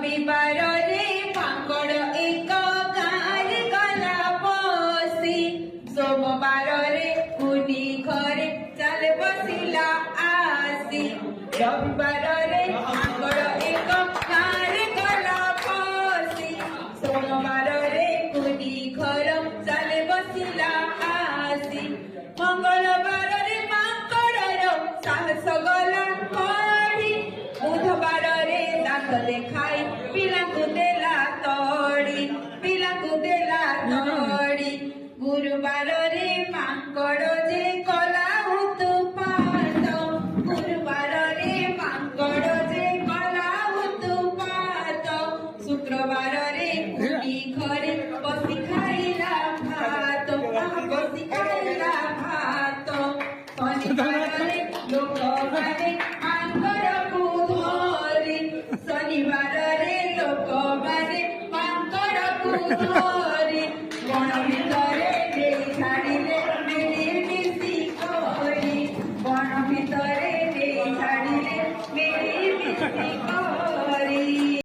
रविवार रे माकड़ एक गाँव गला बसी सोमवार रे मुनि घरे चल बसिला आसी रविवार रे माकड़ एक गाँव गला बसी सोमवार रे मुनि घर चल बसिला आसी मंगलवार रे माकड़र साहस गला पड़ी बुधवार रे दांत देखाई पिला को देला तोड़ी गुरुवार रे माकड़ जे कला उत्पात गुरुवार रे माकड़ जे कला उत्पात शुक्रवार रे मुनि घरे बसी खाइला भात शनिवार रे लोक माने माकड़ को धरी शनिवार रे लोक माने माकड़ को धरी